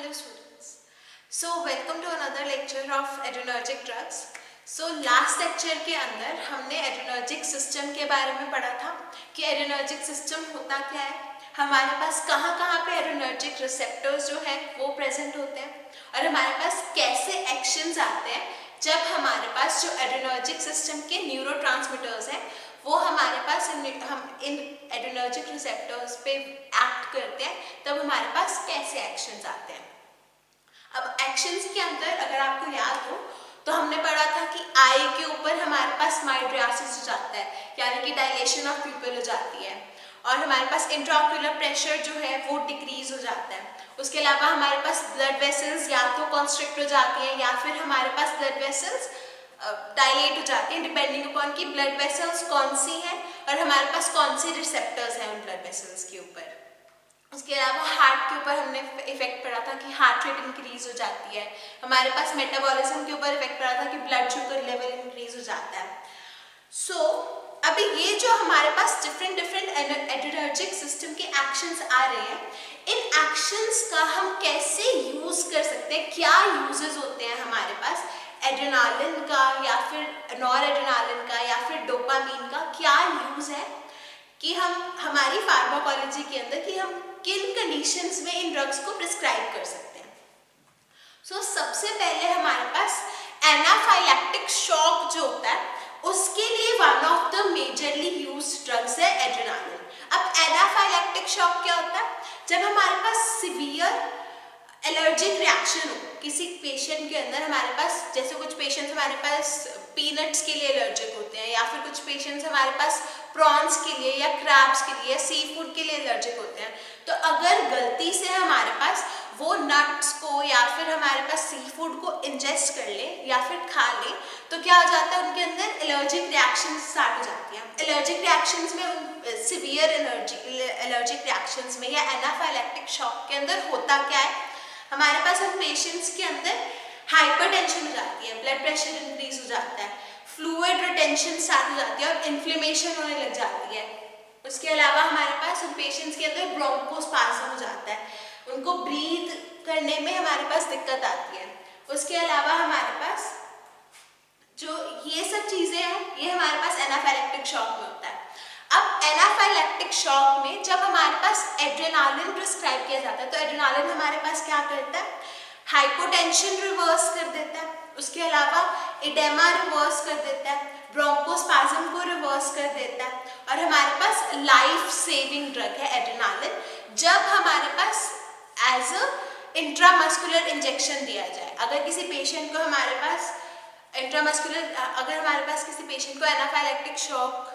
Hello students. Welcome to another lecture of adrenergic drugs. Last lecture के अंदर हमने adrenergic system के बारे में पढ़ा था कि adrenergic system होता क्या है, हमारे पास कहाँ कहाँ पे adrenergic receptors जो है वो present होते हैं और हमारे पास कैसे actions आते हैं जब हमारे पास जो adrenergic system के neurotransmitters हैं वो हमारे पास हम इन एड्रेनर्जिक रिसेप्टर्स पे एक्ट करते हैं, तब हमारे पास कैसे एक्शंस आते हैं। अब एक्शंस के अंदर अगर आपको याद हो तो हमने पढ़ा था कि आई के ऊपर हमारे पास माइड्रियासिस हो जाता है, यानी कि डायलेशन ऑफ प्यूपिल हो जाती है और हमारे पास इंट्राओक्यूलर प्रेशर जो है वो डिक्रीज हो जाता है। उसके अलावा हमारे पास ब्लड वेसल्स या तो कॉन्स्ट्रिक्ट हो जाती हैं या फिर हमारे पास ब्लड वेसल्स डायलेट हो जाती हैं, डिपेंडिंग अपॉन कि ब्लड वेसल्स कौन सी हैं और हमारे पास कौन से रिसेप्टर्स हैं उन ब्लड वेसल्स के ऊपर। उसके अलावा हार्ट के ऊपर हमने इफेक्ट पड़ा था कि हार्ट रेट इंक्रीज हो जाती है, हमारे पास मेटाबॉलिज्म के ऊपर इफेक्ट पड़ा था कि ब्लड शुगर लेवल इंक्रीज हो जाता है। अभी ये जो हमारे पास डिफरेंट एड्रेनर्जिक सिस्टम के एक्शंस आ रहे हैं, इन एक्शंस का हम कैसे यूज कर सकते हैं, क्या यूजेस होते हैं हमारे पास एड्रेनालिन का या फिर नॉर एड्रेनालिन का या फिर डोपामीन का, क्या यूज है कि हम हमारी फार्माकोलॉजी के अंदर कि हम किन कंडीशंस में इन ड्रग्स को प्रिस्क्राइब कर सकते हैं। सबसे पहले हमारे पास एनाफाइलैक्टिक शॉक जो होता है उसके लिए one of the majorly used drugs है एड्रेनालिन। अब एनाफाइलैक्टिक शॉक क्या होता है? जब हमारे पास सिवियर एलर्जिक रिएक्शन हो किसी पेशेंट के अंदर, हमारे पास जैसे कुछ पेशेंट्स हमारे पास पीनट्स के लिए एलर्जिक होते हैं या फिर कुछ पेशेंट्स हमारे पास प्रॉन्स के लिए या क्रैब्स के लिए या सी फूड के लिए एलर्जिक होते हैं, तो अगर गलती से हमारे पास वो नट्स को या फिर हमारे पास सी फूड को इंजेस्ट कर ले या फिर खा ले तो क्या हो जाता है, उनके अंदर एलर्जिक रिएक्शन स्टार्ट हो जाती हैं। एलर्जिक रिएक्शंस में सिवियर एलर्जिक रिएक्शंस में या एनाफाइलैक्टिक शॉक के अंदर होता क्या है, हमारे पास उन पेशेंट्स के अंदर हाइपरटेंशन हो जाती है, ब्लड प्रेशर इंक्रीज हो जाता है, फ्लूइड रिटेंशन स्टार्ट हो जाती है और इन्फ्लेमेशन होने लग जाती है। उसके अलावा हमारे पास उन पेशेंट्स के अंदर ब्रोंकोस्पाज्म हो जाता है, उनको ब्रीथ करने में हमारे पास दिक्कत आती है। उसके अलावा हमारे पास जो ये सब चीज़ें हैं ये हमारे पास एनाफाइलैक्टिक शॉक में होता है। अब एनाफाइलैक्टिक शॉक में जब हमारे पास एड्रेनालिन प्रिस्क्राइब किया जाता है तो एड्रेनालिन हमारे पास क्या करता है, हाइपोटेंशन रिवर्स कर देता है, उसके अलावा एडेमा रिवर्स कर देता है, ब्रोंकोस्पाज्म को रिवर्स कर देता है और हमारे पास लाइफ सेविंग ड्रग है एड्रेनालिन। जब हमारे पास एज अ इंट्रामस्कुलर इंजेक्शन दिया जाए, अगर किसी पेशेंट को हमारे पास अगर हमारे पास किसी पेशेंट को एनाफाइलैक्टिक शॉक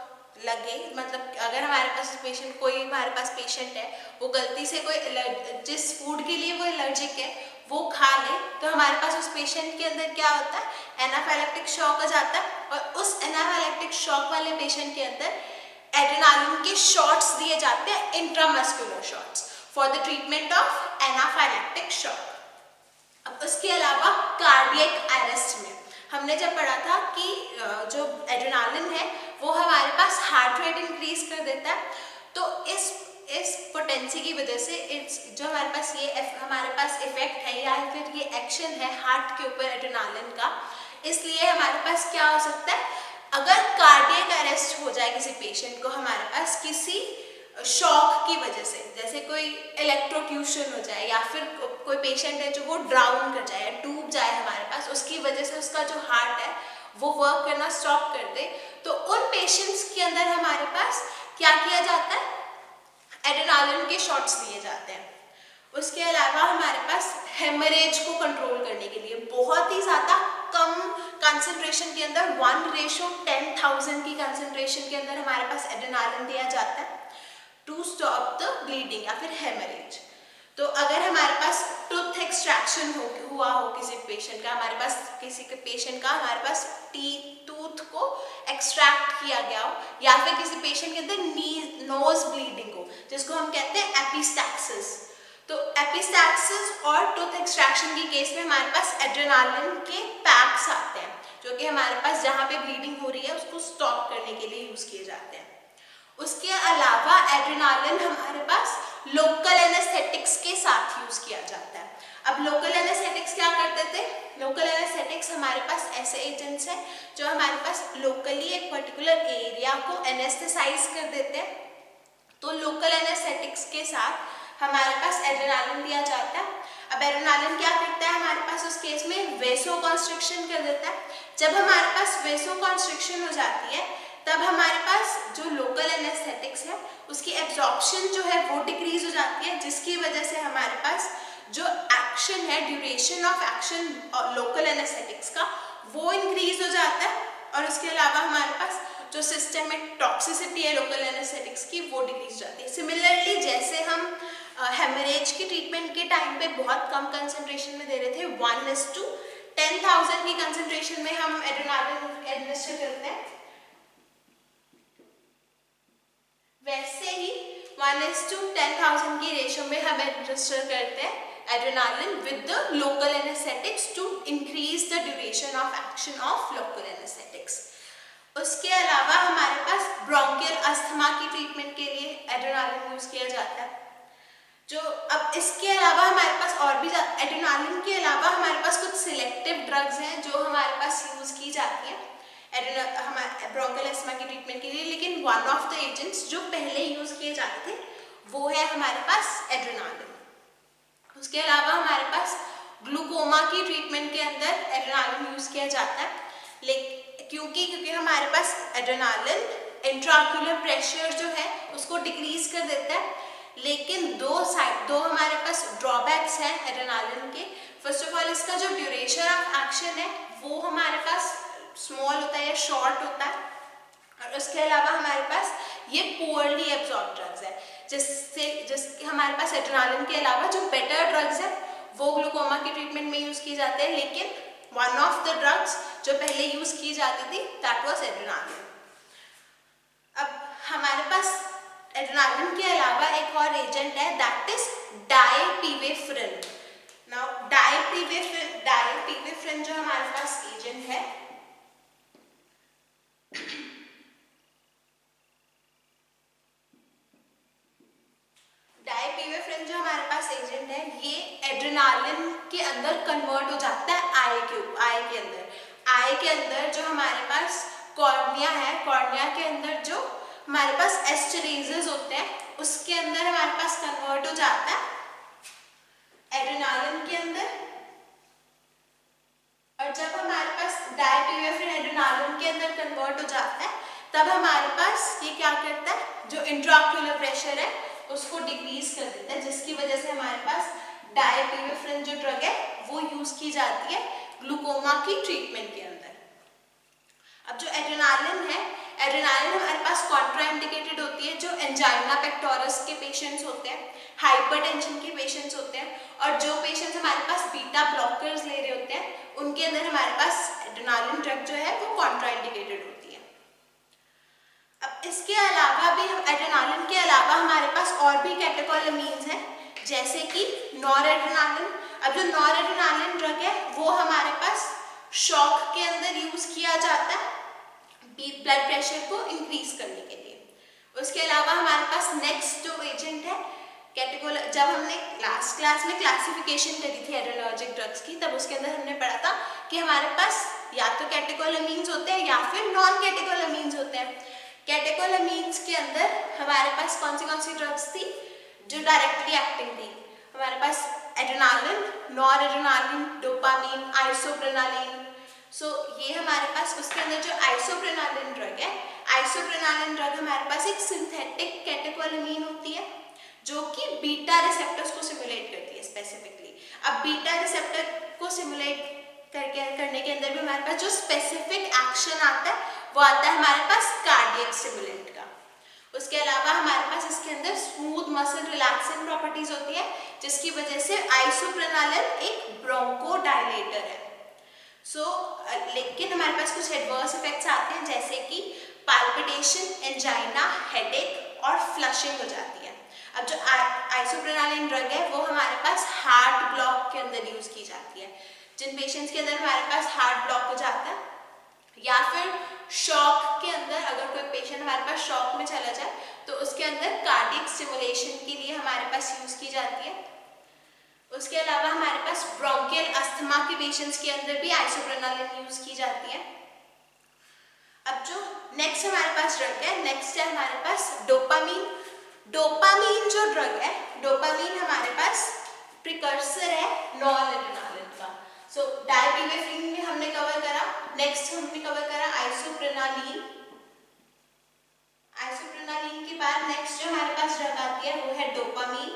लगे, मतलब अगर हमारे पास पेशेंट कोई हमारे पास पेशेंट है वो गलती से कोई जिस फूड के लिए वो एलर्जिक है वो खा ले तो हमारे पास उस पेशेंट के अंदर क्या होता है, एनाफाइलैक्टिक शॉक हो जाता है और उस एनाफाइलैक्टिक शॉक वाले पेशेंट के अंदर एड्रेनालिन के शॉट्स दिए जाते हैं, intramuscular shots for the treatment of anaphylactic shock. अब उसके अलावा कार्डियक अरेस्ट में हमने जब पढ़ा था कि जो एड्रेनालिन है वो हमारे पास हार्ट रेट इंक्रीज कर देता है, तो इस पोटेंसी की वजह से जो हमारे पास इफेक्ट है या फिर ये एक्शन है हार्ट के ऊपर एड्रेनालिन का, इसलिए हमारे पास क्या हो सकता है, अगर कार्डियक अरेस्ट हो जाए किसी पेशेंट को हमारे पास किसी शॉक की वजह से, जैसे कोई इलेक्ट्रोक्यूशन हो जाए या फिर कोई पेशेंट है जो वो ड्राउन कर जाए, डूब जाए हमारे पास, उसकी वजह से उसका जो हार्ट है वो वर्क करना स्टॉप कर दे, तो उन पेशेंट्स के अंदर हमारे पास क्या किया जाता है, एड्रेनालिन के शॉट्स दिए जाते हैं। उसके अलावा हमारे पास हेमरेज को कंट्रोल करने के लिए बहुत ही ज़्यादा कम कंसंट्रेशन के अंदर 1:10,000 की कंसंट्रेशन के अंदर हमारे पास एड्रेनालिन दिया जाता है टू स्टॉप द ब्लीडिंग या फिर हेमरेज। तो अगर हमारे पास टूथ एक्सट्रैक्शन हुआ हो किसी पेशेंट का, हमारे पास किसी के पेशेंट का हमारे पास टूथ को एक्सट्रैक्ट किया गया हो या फिर किसी पेशेंट के अंदर नोज ब्लीडिंग हो जिसको हम कहते हैं एपिस्टैक्सिस, तो एपिस्टैक्सिस और टूथ एक्सट्रैक्शन की केस में हमारे पास एड्रेनालिन के पैक्स आते हैं जो कि हमारे पास जहाँ पे ब्लीडिंग हो रही है उसको स्टॉप करने के लिए यूज किए जाते हैं। उसके अलावा एड्रेनालिन हमारे पास लोकल एनेस्थेटिक्स के साथ यूज किया जाता है। अब अब लोकल एनेस्थेटिक्स क्या करते थे? लोकल एनेस्थेटिक्स हमारे पास ऐसे एजेंट्स हैं जो हमारे पास लोकली एक पर्टिकुलर एरिया को एनेस्थेसाइज कर देते हैं। तो लोकल एनेस्थेटिक्स के साथ हमारे पास एड्रेनालिन दिया जाता है। अब एड्रेनालिन क्या करता है हमारे पास उस केस में? वेसो कॉन्स्ट्रिक्शन कर देता है। जब हमारे पास वेसो कॉन्स्ट्रिक्शन हो जाती है तब हमारे पास जो लोकल एनेस्थेटिक्स है उसकी एब्जॉर्प्शन जो है वो डिक्रीज हो जाती है, जिसकी वजह से हमारे पास जो एक्शन है, duration of action local anaesthetics का, वो इंक्रीज हो जाता है। और उसके अलावा हमारे पास जो सिस्टमिक टॉक्सिसिटी है लोकल एनेस्थेटिक्स की वो डिक्रीज हो जाती है। सिमिलरली जैसे हम हेमरेज की ट्रीटमेंट के टाइम पे बहुत कम कंसंट्रेशन में दे रहे थे, 1:10,000 की कंसंट्रेशन में हम एड्रेनालिन एडमिनिस्टर करते हैं, वैसे ही 1:10,000 की रेशियो में हम एडमिनिस्टर करते हैं adrenaline with the local anaesthetics to increase the duration of action of local anaesthetics. उसके अलावा हमारे पास ब्रोंकियल अस्थमा की ट्रीटमेंट के लिए एड्रेनालिन यूज किया जाता है। जो अब इसके अलावा हमारे पास और भी एड्रेनालिन के अलावा हमारे पास कुछ सिलेक्टिव ड्रग्स हैं जो हमारे पास यूज की जाती हैं हमारे ब्रोंकियल अस्थमा की ट्रीटमेंट के लिए, लेकिन वन ऑफ द एजेंट्स जो पहले यूज किए जाते थे वो है हमारे पास एड्रेनालिन। उसके अलावा हमारे पास ग्लूकोमा की ट्रीटमेंट के अंदर एड्रेनालिन यूज किया जाता है, लेकिन क्योंकि हमारे पास एड्रेनालिन इंट्राऑक्यूलर प्रेशर जो है उसको डिक्रीज कर देता है, लेकिन दो हमारे पास ड्रॉबैक्स हैं एड्रेनालिन के। फर्स्ट ऑफ ऑल इसका जो ड्यूरेशन ऑफ एक्शन है वो हमारे पास स्मॉल होता है या शॉर्ट होता है, और उसके अलावा हमारे पास ये पुअरली एब्जॉर्ब ड्रग्स है, जिससे हमारे पास एड्रेनालिन के अलावा जो बेटर ड्रग्स है वो ग्लूकोमा की ट्रीटमेंट में यूज किए जाते हैं, लेकिन वन ऑफ द ड्रग्स जो पहले यूज की जाती थी दैट वाज एड्रेनालिन। अब हमारे पास एड्रेनालिन के अलावा एक और एजेंट है दैट इज डायपीवेफ्रिन। नाउ डायपीवेफ्रिन जो हमारे पास एजेंट है ये एड्रेनालिन के अंदर कन्वर्ट हो जाता है आई के अंदर जो हमारे पास कॉर्निया है, कॉर्निया के अंदर जो हमारे पास एस्टरेजेस होते हैं उसके अंदर हमारे पास कन्वर्ट हो जाता है एड्रेनालिन के अंदर। और जब हमारे पास डायपीवेफ्रिन एड्रेनालिन के अंदर कन्वर्ट हो जाता है तब हमारे पास ये क्या करता है, जो इंट्राऑक्यूलर प्रेशर है उसको डिक्रीज कर देता है, जिसकी वजह से हमारे पास डायपीवेफ्रिन जो ड्रग है वो यूज की जाती है ग्लूकोमा की ट्रीटमेंट के अंदर। अब जो एड्रेनालिन है, एड्रेनालिन हमारे पास कॉन्ट्राइंडिकेटेड होती है जो एंजाइना पेक्टोरस के पेशेंट्स होते हैं, हाइपरटेंशन के पेशेंट्स होते हैं, और जो पेशेंट्स हमारे पास बीटा ब्लॉकर्स ले रहे होते हैं उनके अंदर हमारे पास एड्रेनालिन ड्रग जो है वो कॉन्ट्राइंडिकेटेड होती है। अब इसके अलावा भी एड्रेनालिन के अलावा हमारे पास और भी कैटेकोलामीन्स हैं जैसे कि नॉरएड्रेनालिन। अब जो नॉरएड्रेनालिन ड्रग है वो हमारे पास शॉक के अंदर यूज किया जाता है ब्लड प्रेशर को इंक्रीज करने के लिए। उसके अलावा हमारे पास नेक्स्ट जो एजेंट है जब हमने लास्ट क्लास में क्लासिफिकेशन करी थी एड्रेनर्जिक ड्रग्स की, तब उसके अंदर हमने पढ़ा था कि हमारे पास या तो कैटेकोलामीन्स होते हैं या फिर नॉन कैटेकोलामीन्स होते हैं। कैटेकोलामीन्स के अंदर हमारे पास कौन सी ड्रग्स थी जो डायरेक्टली एक्टिंग थी? हमारे पास एड्रेनालिन, नॉरएड्रेनालिन, डोपामीन, आइसोप्रेनालिन। ये हमारे पास उसके अंदर जो आइसोप्रेनालिन ड्रग है, आइसोप्रेनालिन ड्रग हमारे पास एक सिंथेटिक कैटेकोलामीन होती है जो कि बीटा रिसेप्टर्स को सिमुलेट करती है स्पेसिफिकली। अब बीटा रिसेप्टर को सिमुलेट करने के अंदर भी हमारे पास जो स्पेसिफिक एक्शन आता है वो आता है हमारे पास कार्डियक स्टिमुलेंट का। उसके अलावा हमारे पास इसके अंदर स्मूथ मसल रिलैक्सेंट प्रॉपर्टीज होती है, जिसकी वजह से आइसोप्रेनालिन एक ब्रोंकोडायलेटर है। लेकिन हमारे पास कुछ एडवर्स इफेक्ट्स आते हैं जैसे कि पाल्पिटेशन, एंजाइना, हेडेक और फ्लशिंग हो जाती है। अब जो आइसोप्रेनालिन ड्रग है वो हमारे पास हार्ट ब्लॉक के अंदर यूज की जाती है। जिन पेशेंट्स के अंदर हमारे पास हार्ट ब्लॉक हो जाता है या फिर शॉक के अंदर, अगर कोई पेशेंट हमारे पास शॉक में चला जाए तो उसके अंदर कार्डियक स्टिमुलेशन के लिए हमारे पास यूज की जाती है। उसके अलावा हमारे पास ब्रोंकियल अस्थमा के पेशेंट्स के अंदर भी आइसोप्रेनालिन यूज की जाती है। अब जो नेक्स्ट हमारे पास ड्रग है, नेक्स्ट है हमारे पास डोपामीन। डोपामीन जो ड्रग है, डोपामीन हमारे पास प्रिकर्सर है नॉरएड्रेनालिन का। सो डायबिग्राफिन में हमने कवर करा, नेक्स्ट हमने कवर करा आइसोप्रेनालिन। आइसोप्रेनालिन के बाद नेक्स्ट जो हमारे पास ड्रग आती है वो है डोपामीन।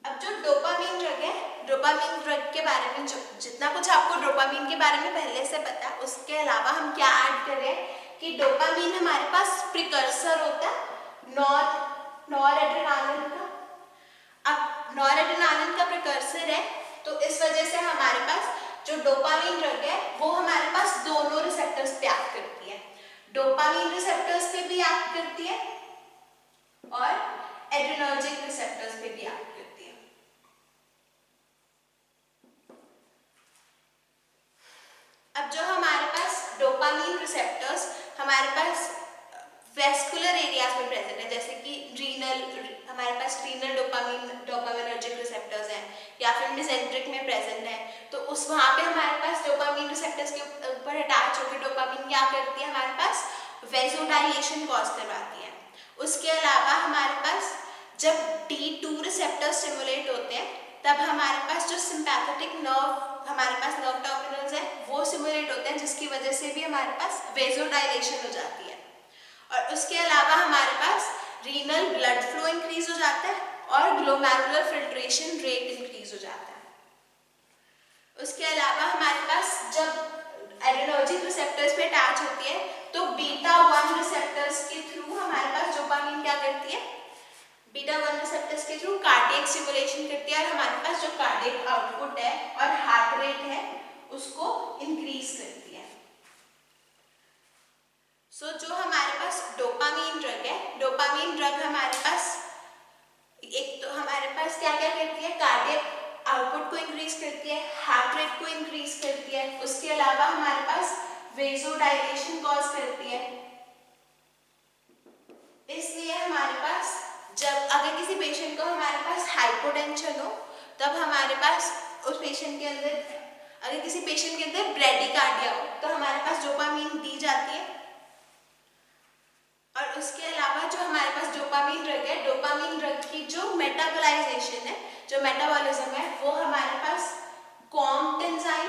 अब जो डोपामीन ड्रग है, डोपामीन ड्रग के बारे में जो जितना कुछ आपको डोपामीन के बारे में पहले से पता है, उसके अलावा हम क्या ऐड कर रहे हैं कि डोपामीन हमारे पास प्रिकर्सर होता है नॉरएड्रेनालिन का। अब नॉरएड्रेनालिन का प्रिकर्सर है, तो इस वजह से हमारे पास जो डोपामीन ड्रग है वो हमारे पास दोनों रिसेप्टर्स पे एक्ट करती है। डोपामीन रिसेप्टर्स पे भी एक्ट करती है और एड्रेनर्जिक रिसेप्टर्स पे भी एक्ट करती है। अब जो हमारे पास डोपामीन रिसेप्टर्स हमारे पास वेस्कुलर एरियाज में प्रेजेंट है, जैसे कि हमारे पास रीनल डोपामिनर्जिक रिसेप्टर्स हैं या फिर मेसेंट्रिक में प्रेजेंट है, तो उस वहाँ पे हमारे पास डोपामीन रिसेप्टर्स के ऊपर अटैच होकर डोपामीन क्या करती है, हमारे पास वेसोडाइलेशन कॉज करवाती है। उसके अलावा हमारे पास जब D2 रिसेप्टर स्टिमुलेट होते हैं तब हमारे पास जो सिंपैथेटिक नर्व हमारे पास नर्व टर्मिनल्स है वो स्टिमुलेट होते हैं, जिसकी वजह से भी हमारे पास वेसोडाइलेशन हो जाती है। और उसके अलावा हमारे पास रीनल ब्लड फ्लो इंक्रीज हो जाता है और ग्लोमेरुलर फिल्ट्रेशन रेट इंक्रीज हो जाता है। उसके अलावा हमारे पास जब एड्रेनर्जिक रिसेप्टर्स पे अटैच होती है तो बीटा 1 रिसेप्टर्स के थ्रू हमारे पास डोपामीन क्या करती है, बीटा 1 रिसेप्टर्स के थ्रू कार्डियक स्टिमुलेशन करती है और हमारे पास जो कार्डियक आउटपुट है और हार्ट रेट है उसको इंक्रीज करती है। सो जो हमारे पास डोपामीन ड्रग है, डोपामीन ड्रग हमारे पास एक तो हमारे पास क्या क्या करती है, कार्डियक आउटपुट को इंक्रीज करती है, हार्ट रेट को इंक्रीज करती है, उसके अलावा हमारे पास वेसोडाइलेशन कॉज करती है। इसलिए हमारे पास जब अगर किसी पेशेंट को हमारे पास हाइपोटेंशन हो तब हमारे पास उस पेशेंट के अंदर, अगर किसी पेशेंट के अंदर ब्रेडिकार्डिया हो तो हमारे पास डोपामीन दी जाती है। और उसके अलावा जो हमारे पास डोपामीन ड्रग है, डोपामीन ड्रग की जो मेटाबोलाइजेशन है, जो मेटाबॉलिज्म है, वो हमारे पास कॉम्ट एंजाइम,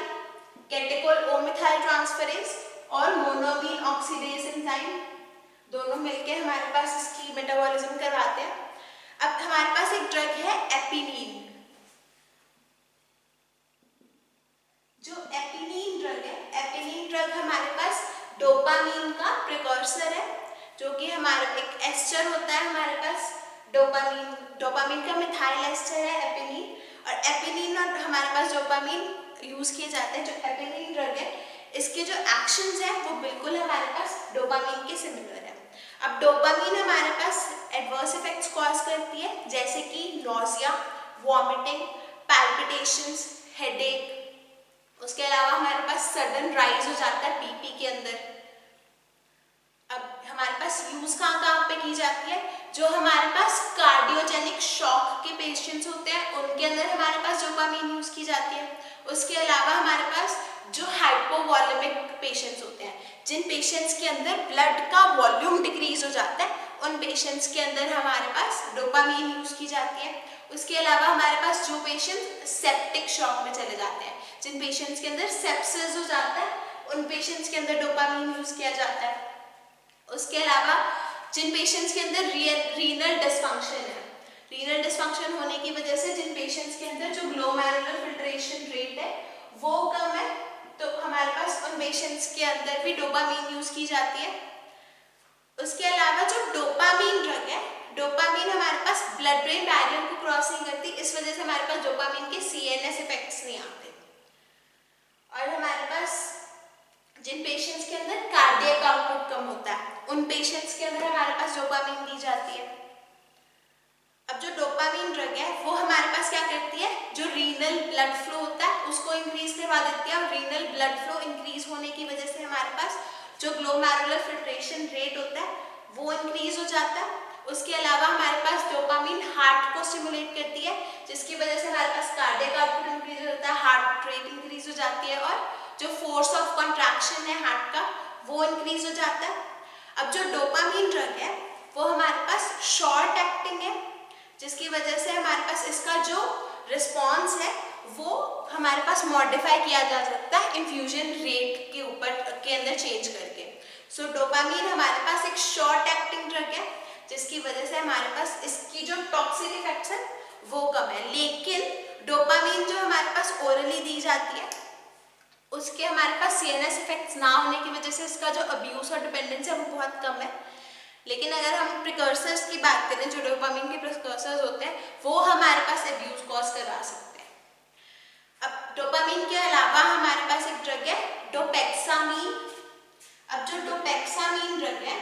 कैटेकोल ओ मिथाइल ट्रांसफरेज और मोनोमीन ऑक्सीडेज एंजाइम दोनों मिलके हमारे पास इसकी मेटाबॉलिज्म करवाते हैं। अब हमारे पास एक ड्रग है एपिनीन। जो एपिनीन ड्रग है, एपिनीन ड्रग हमारे पास डोपामीन का प्रिकॉर्सर है, जो कि हमारा एक एस्टर होता है हमारे पास डोपामीन का मिथाइल एस्टर है एपिनीन, और एपिनीन और हमारे पास डोपामीन यूज किए जाते हैं। जो एपिनीन ड्रग है इसके जो एक्शंस हैं वो बिल्कुल हमारे पास डोपामीन के सिमिलर है। अब डोपामीन हमारे पास एडवर्स इफेक्ट्स कॉज करती है, जैसे कि नॉजिया, वॉमिटिंग, पैल्पिटेशंस, हेडेक। उसके अलावा हमारे पास सडन राइज हो जाता है बीपी के अंदर। अब हमारे पास यूज कहाँ पे की जाती है, जो हमारे पास कार्डियोजेनिक शॉक के पेशेंट्स होते हैं उनके अंदर हमारे पास डोपामीन यूज की जाती है। उसके अलावा हमारे पास जो हाइपोवॉलेमिक पेशेंट्स होते हैं, जिन पेशेंट्स के अंदर ब्लड का वॉल्यूम डिक्रीज हो जाता है, उन पेशेंट्स के अंदर हमारे पास डोपामीन यूज की जाती है। उसके अलावा हमारे पास जो पेशेंट्स सेप्टिक शॉक में चले जाते हैं, जिन पेशेंट्स के अंदर सेप्सिस हो जाता है, उन पेशेंट्स के अंदर डोपामीन यूज किया जाता है। उसके अलावा जिन पेशेंट्स के अंदर रीनल डिसफंक्शन है, रीनल डिसफंक्शन होने की वजह से जिन पेशेंट्स के अंदर जो ग्लोमेरुलर फिल्ट्रेशन रेट है वो कम है, तो हमारे पास उन पेशेंट्स के अंदर भी डोपामीन यूज की जाती है। उसके अलावा जो डोपामीन ड्रग है, डोपामीन हमारे पास ब्लड ब्रेन बैरियर को क्रॉस नहीं करती, इस वजह से हमारे पास डोपामीन के CNS इफेक्ट्स नहीं आते। और हमारे पास जिन पेशेंट्स के अंदर कार्डियक आउटपुट कम होता है उन पेशेंट्स के अंदर हमारे पास डोपामीन दी जाती है। अब जो डोपामीन ड्रग है वो हमारे पास क्या करती है, जो रीनल ब्लड फ्लो होता है उसको इंक्रीज करवा देती है, और रीनल ब्लड फ्लो इंक्रीज होने की वजह से हमारे पास जो ग्लोमेरुलर फिल्ट्रेशन रेट होता है वो इंक्रीज हो जाता है। उसके अलावा हमारे पास डोपामिन हार्ट को स्टिमुलेट करती है, जिसकी वजह से हमारे पास कार्डियक आउटपुट इंक्रीज हो जाता है, हार्ट रेट इंक्रीज हो जाती है और जो फोर्स ऑफ कॉन्ट्रैक्शन है हार्ट का वो इंक्रीज हो जाता है। अब जो डोपामिन ड्रग है वो हमारे पास शॉर्ट एक्टिंग है, जिसकी वजह से हमारे पास इसका जो रिस्पॉन्स है वो हमारे पास मॉडिफाई किया जा सकता है इन्फ्यूजन रेट के ऊपर के अंदर चेंज करके। सो डोपामिन हमारे पास एक शॉर्ट एक्टिंग ड्रग है, जिसकी वजह से हमारे पास इसकी जो टॉक्सिक इफेक्ट्स है वो कम है। लेकिन डोपामिन जो हमारे पास ओरली दी जाती है उसके हमारे पास सीएनएस इफेक्ट्स ना होने की वजह से इसका जो अब्यूज और डिपेंडेंस है वो बहुत कम है। लेकिन अगर हम प्रिकर्सर्स की बात करें, जो डोपामिन के प्रिकर्सर्स होते हैं वो हमारे पास अब्यूज कॉज करवा सकते हैं। अब डोपामिन के अलावा हमारे पास एक ड्रग है डोपेक्सामीन। अब जो डोपेक्सामीन ड्रग है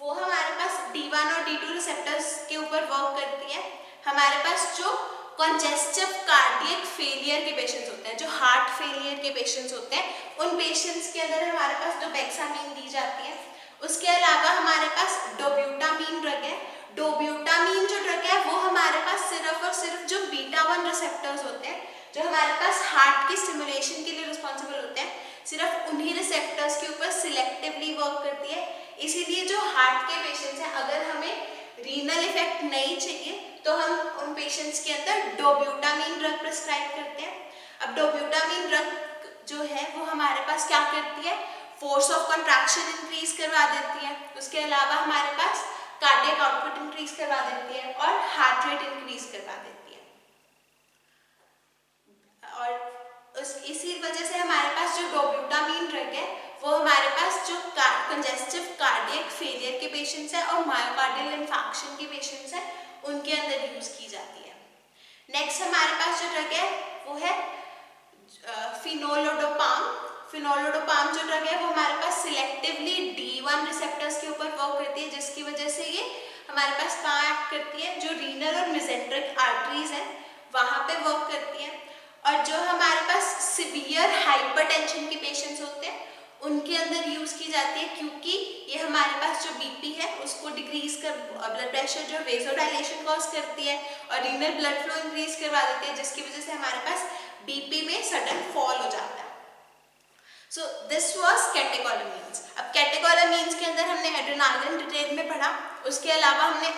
वो हमारे पास D1 और D2 रिसेप्टर्स के ऊपर वर्क करती है। हमारे पास जो कंजेस्टिव कार्डियक फेलियर के पेशेंट्स होते हैं, जो हार्ट फेलियर के पेशेंट्स होते हैं, उन पेशेंट्स के अंदर हमारे पास डोपेक्सामीन दी जाती है। उसके अलावा हमारे पास डोब्यूटामीन ड्रग है। डोब्यूटामीन जो ड्रग है वो हमारे पास सिर्फ और सिर्फ जो बीटा 1 रिसेप्टर्स होते हैं, जो हमारे पास हार्ट की स्टिमुलेशन के लिए रिस्पॉन्सिबल होते हैं, सिर्फ उन्हीं रिसेप्टर्स के ऊपर सिलेक्टिवली वर्क करती है। इसीलिए जो हार्ट के पेशेंट्स हैं, अगर हमें रीनल इफेक्ट नहीं चाहिए तो हम उन पेशेंट्स के अंदर डोब्यूटामीन ड्रग प्रिस्क्राइब करते हैं। अब डोब्यूटामीन ड्रग जो है वो हमारे पास क्या करती है, फोर्स ऑफ कंट्रैक्शन इंक्रीज करवा देती है। उसके अलावा हमारे पास कार्डियक आउटपुट इंक्रीज करवा देती है और हार्ट रेट इंक्रीज करवा देती है। और इसी वजह से हमारे पास जो डोब्यूटामीन ड्रग है वो हमारे पास जो कंजेस्टिव कार्डियक फेलियर के पेशेंट्स हैं और मायोकार्डियल इन्फार्क्शन के पेशेंट्स हैं उनके अंदर यूज की जाती है। नेक्स्ट हमारे पास जो ड्रग है वो है फिनोलोडोपाम। फिनोलोडोपाम जो ड्रग है वो हमारे पास सिलेक्टिवली D1 रिसेप्टर्स के ऊपर वर्क करती है, जिसकी वजह से ये हमारे पास कहाँ एक्ट करती है, जो रीनल और मेसेंट्रिक आर्टरीज है वहां पे वर्क करती है। और जो हमारे पास सिवियर हाइपरटेंशन के पेशेंट्स होते हैं उनके अंदर यूज की जाती है, क्योंकि ये हमारे पास जो बीपी है उसको डिक्रीज कर, ब्लड प्रेशर जो वेसोडाइलेशन कॉज करती है और रीनल ब्लड फ्लो इंक्रीज करवा देती है, जिसकी वजह से हमारे पास बीपी में सडन फॉल हो जाता है। So this was catecholamines. अब कैटेकोलामीन्स के अंदर हमने एड्रेनालिन डिटेल में पढ़ा। उसके अलावा हमने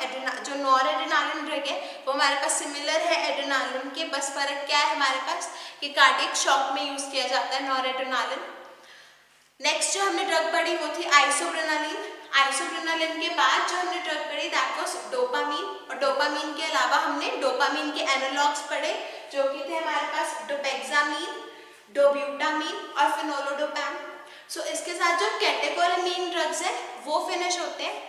जो नॉर एड्रेनालिन ड्रग है वो हमारे पास सिमिलर है एड्रेनालिन के, बस फर्क क्या है हमारे पास कि कार्डियक शॉक में यूज किया जाता है नॉर एड्रेनालिन। नेक्स्ट जो हमने ड्रग पढ़ी वो थी आइसोप्रेनालिन। आइसोप्रेनालिन के बाद जो हमने ड्रग पढ़ी दैट वाज डोपामीन। और डोपामीन के अलावा हमने डोपामीन के एनालॉग्स पढ़े जो कि थे हमारे पास डोपेक्सामीन, डोब्यूटामीन और फिनोलोडोपाम। सो इसके साथ जो कैटेकोलामीन ड्रग्स है वो फिनिश होते हैं।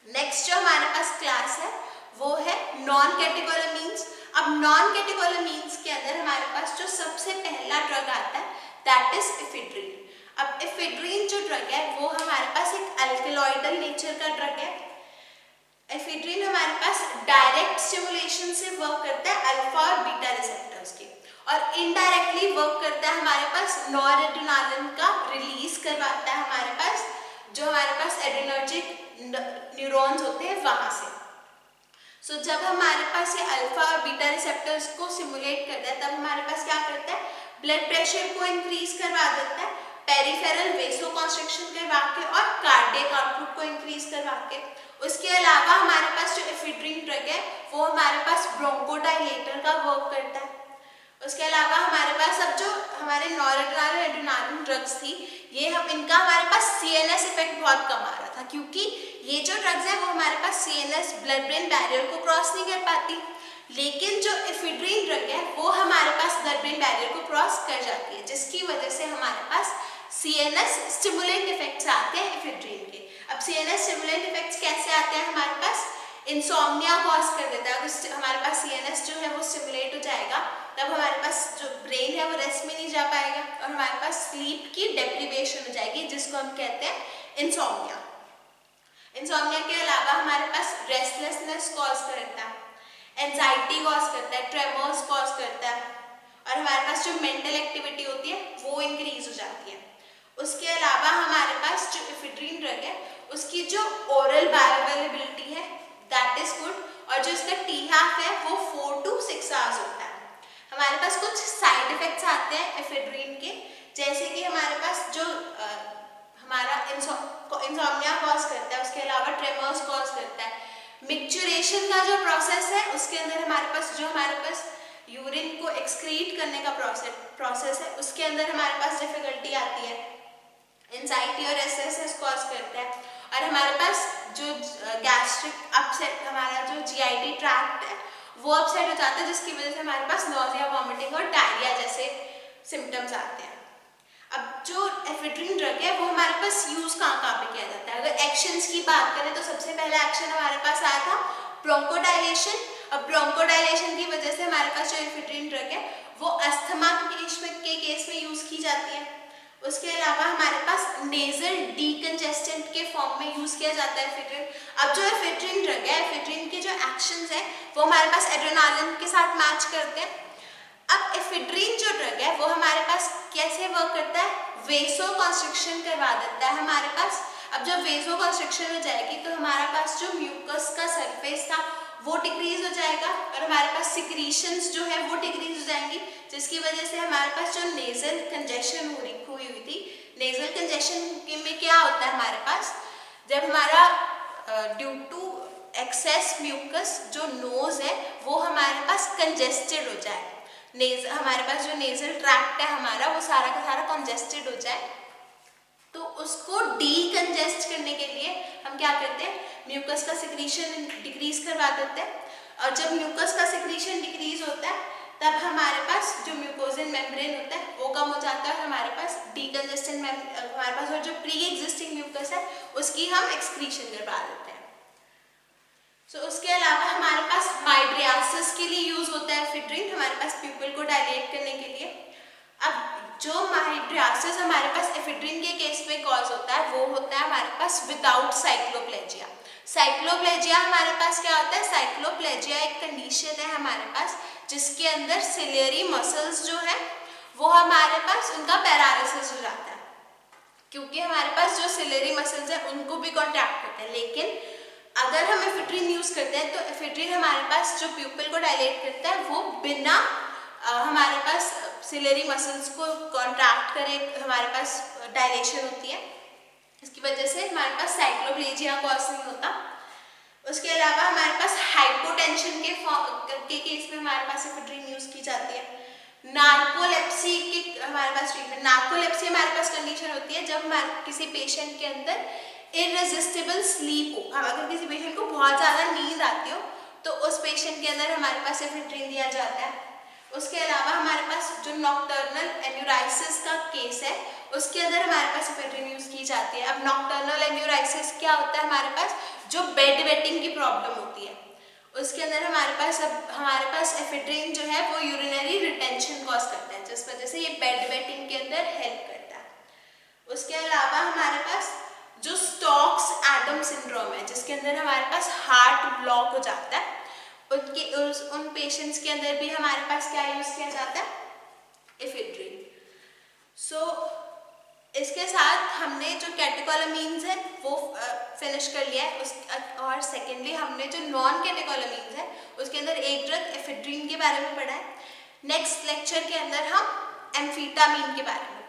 नेक्स्ट जो हमारे पास क्लास है वो है नॉन कैटेकोलामीन्स। अब नॉन कैटेकोलामीन्स के अंदर हमारे पास जो सबसे पहला ड्रग आता है दैट इज इफेड्रिन। अब इफेड्रिन जो ड्रग है वो हमारे पास एक अल्कलॉइडल नेचर का ड्रग है। इफेड्रिन हमारे पास डायरेक्ट स्टिमुलेशन से वर्क करता है अल्फा और बीटा रिसेप्टर्स के, और इनडायरेक्टली वर्क करता है हमारे पास नॉरएड्रेनालिन का रिलीज करवाता है हमारे पास, जो हमारे पास एड्रेनर्जिक न्यूरॉन्स होते हैं वहां से। सो जब हमारे पास ये अल्फा और बीटा रिसेप्टर्स को स्टिमुलेट करता है तब हमारे पास क्या करता है, ब्लड प्रेशर को इंक्रीज करवा देता है, पेरिफेरल वेसोकंस्ट्रिक्शन करवा के और कार्डियक आउटपुट को इंक्रीज करवा के। उसके अलावा हमारे पास जो इफेड्रिन ड्रग है वो हमारे पास ब्रोंकोडाइलेटर का वर्क करता है। उसके अलावा हमारे पास अब जो हमारे नॉरएड्रेनालिन एड्रेनालिन ड्रग्स थी ये इनका हमारे पास सीएनएस इफेक्ट बहुत कम आ रहा था, क्योंकि ये जो ड्रग्स है वो हमारे पास सीएनएस ब्लड ब्रेन बैरियर को क्रॉस नहीं कर पाती। लेकिन जो इफेड्रिन ड्रग है वो हमारे पास ब्लड ब्रेन बैरियर को क्रॉस कर जाती है, जिसकी वजह से हमारे पास सीएनएस स्टिमुलेंट इफेक्ट्स आते हैं इफेड्रिन के। अब सीएनएस स्टिमुलेंट इफेक्ट्स कैसे आते हैं हमारे पास, इंसोम्निया कॉज कर देता है। अगर हमारे पास सीएनएस जो है वो स्टिमुलेट हो जाएगा तब हमारे पास जो ब्रेन है वो रेस्ट में नहीं जा पाएगा और हमारे पास स्लीप की डेप्रिवेशन हो जाएगी, जिसको हम कहते हैं इंसोम्निया। इंसोम्निया के अलावा हमारे पास रेस्टलेसनेस कॉज करता है, एंजाइटी कॉज करता है, ट्रेमर्स कॉज करता है और हमारे पास जो मेंटल एक्टिविटी होती है वो इंक्रीज हो जाती है। उसके अलावा हमारे पास जो इफेड्रिन ड्रग है उसकी जो ओरल बायोअवेलेबिलिटी है दैट इज गुड, और जो इसका T-half है वो 4 to 6 आवर्स होता है। हमारे पास कुछ साइड इफेक्ट्स आते हैं एफेड्रिन के, जैसे कि हमारे पास जो हमारा इंसोम्निया कॉज करता है, उसके अलावा ट्रेमर्स कॉज करता है। मिक्चुरेशन का जो प्रोसेस है उसके अंदर हमारे पास यूरिन को एक्सक्रीट करने का प्रोसेस है, उसके अंदर हमारे पास डिफिकल्टी आती है। एंजाइटी और रेस्टलेसनेस कॉज करता है, और हमारे पास जो गैस्ट्रिक अपसेट, हमारा जो जीआईटी ट्रैक्ट है वो अपसेट हो जाता है, जिसकी वजह से हमारे पास नॉजिया, वॉमिटिंग और डायरिया जैसे सिम्टम्स आते हैं। अब जो एफेड्रिन ड्रग है वो हमारे पास यूज कहाँ पे किया जाता है? अगर एक्शंस की बात करें तो सबसे पहला एक्शन हमारे पास आया था ब्रोंकोडायलेशन। अब ब्रोंकोडायलेशन की वजह से हमारे पास जो एफेड्रिन ड्रग है वो अस्थमा के केस में यूज की जाती है। उसके अलावा हमारे पास नेजल डीकंजेस्टेंट के फॉर्म में यूज किया जाता है एफेड्रिन। अब जो एफेड्रिन ड्रग है, एफेड्रिन के जो एक्शंस है वो हमारे पास एड्रेनालिन के साथ मैच करते हैं। अब एफेड्रिन जो ड्रग है वो हमारे पास कैसे वर्क करता है? वेसो कंस्ट्रिक्शन करवा देता है हमारे पास। अब जब वेसो कंस्ट्रिक्शन हो जाएगी तो हमारे पास जो म्यूकस का सरफेस था वो डिक्रीज हो जाएगा, और हमारे पास सिक्रीशंस जो है वो डिक्रीज हो जाएंगी, जिसकी वजह से हमारे पास जो नेजल कंजेशन हुई थी, नेजल कंजेशन में क्या होता है हमारे पास, जब हमारा ड्यू टू एक्सेस म्यूकस जो नोज है वो हमारे पास कंजेस्टेड हो जाए, हमारे पास जो नेजल ट्रैक्ट है हमारा वो सारा का सारा कंजेस्टेड हो जाए, तो उसको डीकंजेस्ट करने के लिए हम क्या करते हैं? म्यूकस का सिक्रीशन डिक्रीज करवा देते हैं, और जब म्यूकस का सिक्रीशन डिक्रीज होता है तब हमारे पास जो म्यूकोजन मेम्ब्रेन होता है वो कम हो जाता है, और हमारे पास डीकंजेस्टेंट हमारे पास और जो प्री एग्जिस्टिंग म्यूकस है उसकी हम एक्सक्रीशन करवा देते हैं। उसके अलावा हमारे पास माइड्रियासिस के लिए यूज होता है एफेड्रिन, हमारे पास प्यूपिल को डायलेट करने के लिए। अब जो माइड्रियासिस हमारे पास एफेड्रिन के केस में कॉज होता है वो होता है हमारे पास विदाउट साइक्लोप्लेजिया। साइक्लोप्लेजिया हमारे पास क्या होता है? साइक्लोप्लेजिया एक कंडीशन है हमारे पास जिसके अंदर सिलियरी मसल्स जो है वो हमारे पास उनका पैरालिसिस हो जाता है, क्योंकि हमारे पास जो सिलियरी मसल्स है उनको भी कॉन्ट्रैक्ट करते हैं। लेकिन अगर हम एफेड्रिन यूज करते हैं तो एफेड्रिन हमारे पास जो प्यूपिल को डायलेट करता है वो बिना हमारे पास सिलियरी मसल्स को कॉन्ट्रैक्ट करे हमारे पास डायलेशन होती है, इसकी वजह से हमारे पास साइक्लोप्लेजिया कॉज नहीं होता। उसके अलावा हमारे पास हाइपोटेंशन के केस में हमारे पास एफेड्रिन यूज की जाती है। नार्कोलेप्सी की हमारे पास ट्रीटमेंट, नार्कोलेप्सी हमारे पास कंडीशन होती है जब हमारे किसी पेशेंट के अंदर इररेजिस्टिबल स्लीप हो, अगर किसी पेशेंट को बहुत ज़्यादा नींद आती हो तो उस पेशेंट के अंदर हमारे पास एफेड्रिन दिया जाता है। उसके अलावा हमारे पास जो नॉक्टर्नल एन्यूराइसिस का केस है उसके अंदर हमारे पास एफेड्रिन यूज की जाती है। अब नॉक्टर्नल एन्यूराइसिस क्या होता है? हमारे पास जो बेड वेटिंग की प्रॉब्लम होती है उसके अंदर हमारे पास एफेड्रिन जो है वो यूरिनरी रिटेंशन कॉज करता है, जिस वजह से ये बेड वेटिंग के अंदर हेल्प करता है। उसके अलावा हमारे पास जो स्टोक्स एडम सिंड्रोम है जिसके अंदर हमारे पास हार्ट ब्लॉक हो जाता है, उन पेशेंट्स के अंदर भी हमारे पास क्या यूज किया जाता है? एफेड्रिन। इसके साथ हमने जो कैटेकोलामीन्स है वो फिनिश कर लिया है। और सेकेंडली हमने जो नॉन कैटेकोलामीन्स है उसके अंदर एक ड्रग एफेड्रिन के बारे में पढ़ा है। नेक्स्ट लेक्चर के अंदर हम एम्फीटामीन के बारे में